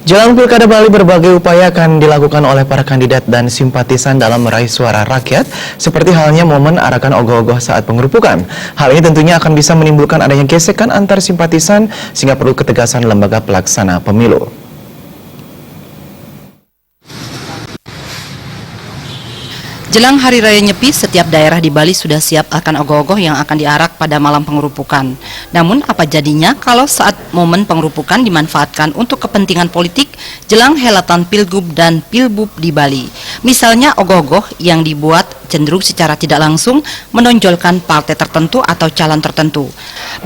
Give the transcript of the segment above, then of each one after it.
Jelang Pilkada Bali, berbagai upaya akan dilakukan oleh para kandidat dan simpatisan dalam meraih suara rakyat, seperti halnya momen arakan ogoh-ogoh saat pengerupukan. Hal ini tentunya akan bisa menimbulkan adanya gesekan antar simpatisan, sehingga perlu ketegasan lembaga pelaksana pemilu. Jelang Hari Raya Nyepi, setiap daerah di Bali sudah siap akan ogoh-ogoh yang akan diarak pada malam pengerupukan. Namun, apa jadinya kalau saat momen pengerupukan dimanfaatkan untuk kepentingan politik jelang helatan Pilgub dan Pilbub di Bali? Misalnya ogoh-ogoh yang dibuat cenderung secara tidak langsung menonjolkan partai tertentu atau calon tertentu.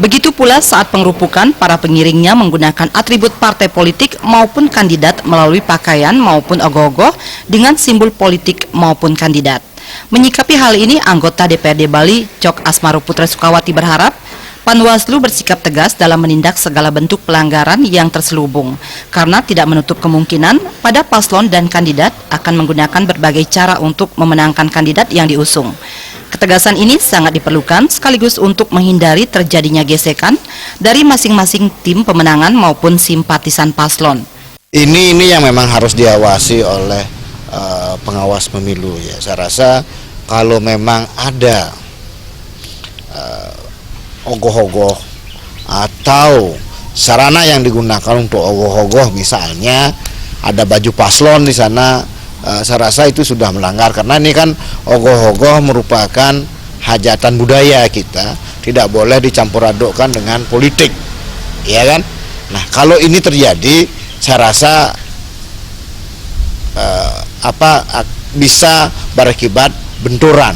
Begitu pula saat pengerupukan, para pengiringnya menggunakan atribut partai politik maupun kandidat melalui pakaian maupun ogoh-ogoh dengan simbol politik maupun kandidat. Menyikapi hal ini, anggota DPRD Bali, Cok Asmaru Putra Sukawati berharap Panwaslu bersikap tegas dalam menindak segala bentuk pelanggaran yang terselubung, karena tidak menutup kemungkinan pada paslon dan kandidat akan menggunakan berbagai cara untuk memenangkan kandidat yang diusung. Ketegasan ini sangat diperlukan sekaligus untuk menghindari terjadinya gesekan dari masing-masing tim pemenangan maupun simpatisan paslon. Ini yang memang harus diawasi oleh pengawas pemilu ya. Saya rasa kalau memang ada ogoh-ogoh atau sarana yang digunakan untuk ogoh-ogoh, misalnya ada baju paslon di sana, saya rasa itu sudah melanggar, karena ini kan ogoh-ogoh merupakan hajatan budaya kita, tidak boleh dicampur adukkan dengan politik, ya kan? Nah, kalau ini terjadi, saya rasa bisa berakibat benturan.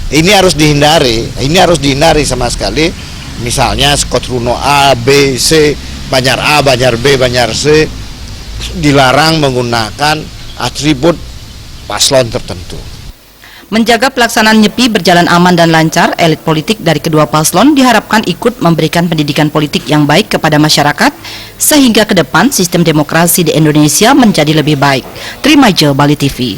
Ini harus dihindari sama sekali. Misalnya Scott Runo A, B, C, Banjar A, Banjar B, Banjar C dilarang menggunakan atribut paslon tertentu. Menjaga pelaksanaan Nyepi berjalan aman dan lancar, elit politik dari kedua paslon diharapkan ikut memberikan pendidikan politik yang baik kepada masyarakat, sehingga ke depan sistem demokrasi di Indonesia menjadi lebih baik. Trimaja, Bali TV.